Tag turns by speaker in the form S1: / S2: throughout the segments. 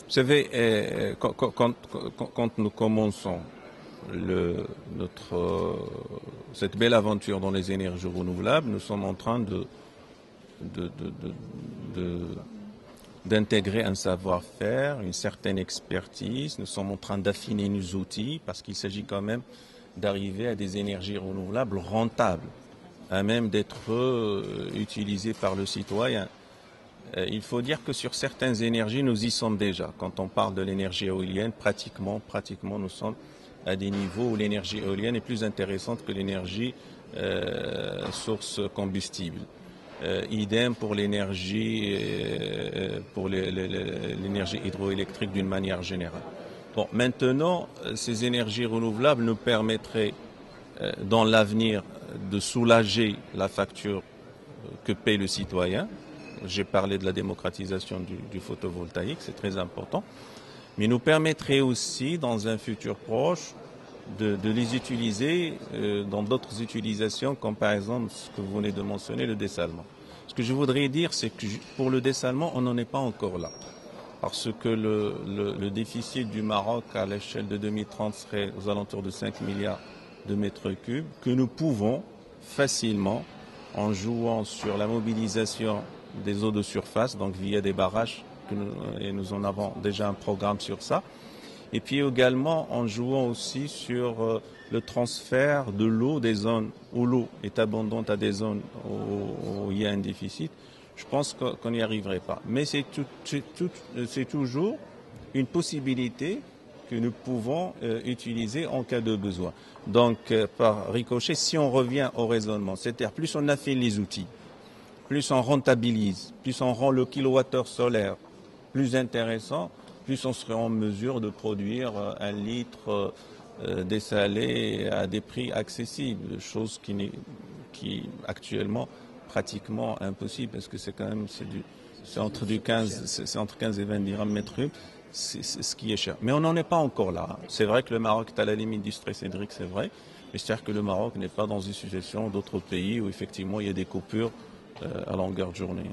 S1: Vous savez, quand nous commençons cette belle aventure dans les énergies renouvelables, nous sommes en train de, de- de- d'intégrer un savoir-faire, une certaine expertise. Nous sommes en train d'affiner nos outils parce qu'il s'agit quand même d'arriver à des énergies renouvelables rentables, à même d'être utilisées par le citoyen. Il faut dire que sur certaines énergies, nous y sommes déjà. Quand on parle de l'énergie éolienne, pratiquement, nous sommes à des niveaux où l'énergie éolienne est plus intéressante que l'énergie source combustible. Idem pour l'énergie l'énergie hydroélectrique d'une manière générale. Bon, maintenant, ces énergies renouvelables nous permettraient dans l'avenir de soulager la facture que paye le citoyen. J'ai parlé de la démocratisation du photovoltaïque, c'est très important, mais nous permettrait aussi, dans un futur proche, de les utiliser dans d'autres utilisations, comme par exemple ce que vous venez de mentionner, le dessalement. Ce que je voudrais dire, c'est que pour le dessalement, on n'en est pas encore là. Parce que le déficit du Maroc à l'échelle de 2030 serait aux alentours de 5 milliards de mètres cubes, que nous pouvons facilement, en jouant sur la mobilisation des eaux de surface, donc via des barrages, et nous en avons déjà un programme sur ça, et puis également en jouant aussi sur le transfert de l'eau des zones où l'eau est abondante à des zones où il y a un déficit. Je pense qu'on n'y arriverait pas. Mais c'est toujours une possibilité que nous pouvons utiliser en cas de besoin. Donc, par ricochet, si on revient au raisonnement, c'est-à-dire plus on affine les outils, plus on rentabilise, plus on rend le kilowattheure solaire plus intéressant, plus on serait en mesure de produire un litre dessalé à des prix accessibles, chose qui actuellement pratiquement impossible parce que c'est quand même c'est entre 15 et 20 dirhams mètre cube, c'est ce qui est cher. Mais on n'en est pas encore là. C'est vrai que le Maroc est à la limite du stress hydrique, c'est vrai, mais c'est-à-dire que le Maroc n'est pas dans une situation d'autres pays où effectivement il y a des coupures à longueur de journée.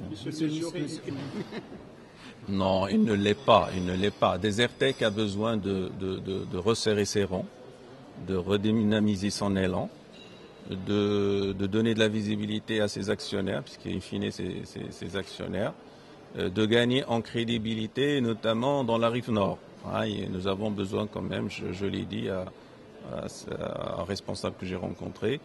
S1: Non, il ne l'est pas, il ne l'est pas. Desertec a besoin de resserrer ses rangs, de redynamiser son élan, de donner de la visibilité à ses actionnaires, puisqu'in fine ses actionnaires, de gagner en crédibilité, notamment dans la rive nord. Et nous avons besoin quand même, je l'ai dit à un responsable que j'ai rencontré,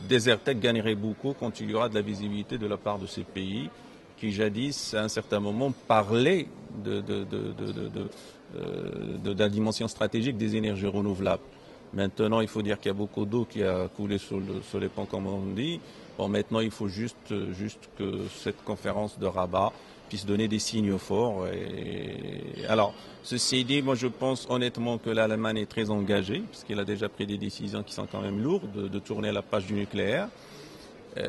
S1: Desertec gagnerait beaucoup quand il y aura de la visibilité de la part de ces pays qui jadis, à un certain moment, parlaient de la dimension stratégique des énergies renouvelables. Maintenant, il faut dire qu'il y a beaucoup d'eau qui a coulé sur les ponts, comme on dit. Bon, maintenant, il faut juste que cette conférence de Rabat puisse donner des signaux forts. Alors, ceci dit, moi, je pense honnêtement que l'Allemagne est très engagée, puisqu'elle a déjà pris des décisions qui sont quand même lourdes, de tourner la page du nucléaire.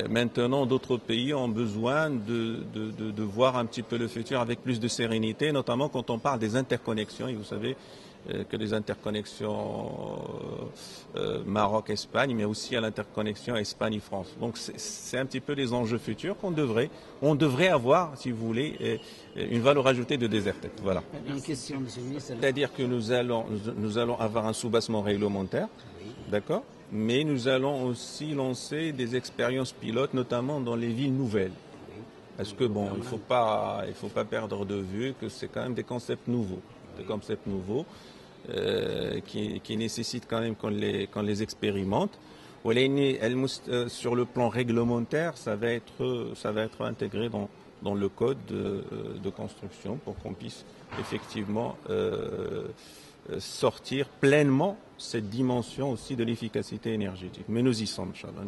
S1: Maintenant, d'autres pays ont besoin de voir un petit peu le futur avec plus de sérénité, notamment quand on parle des interconnexions. Et vous savez que les interconnexions Maroc-Espagne, mais aussi à l'interconnexion Espagne-France. Donc c'est un petit peu les enjeux futurs on devrait avoir, si vous voulez, une valeur ajoutée de Desertec. Voilà.
S2: Une question, monsieur le ministre.
S1: C'est-à-dire que nous allons avoir un soubassement réglementaire, d'accord, mais nous allons aussi lancer des expériences pilotes, notamment dans les villes nouvelles. Parce que bon, il faut pas perdre de vue que c'est quand même des concepts nouveaux, qui nécessitent quand même qu'on les expérimente. Sur le plan réglementaire, ça va être intégré dans le code de construction pour qu'on puisse effectivement sortir pleinement cette dimension aussi de l'efficacité énergétique. Mais nous y sommes, Inch'Allah.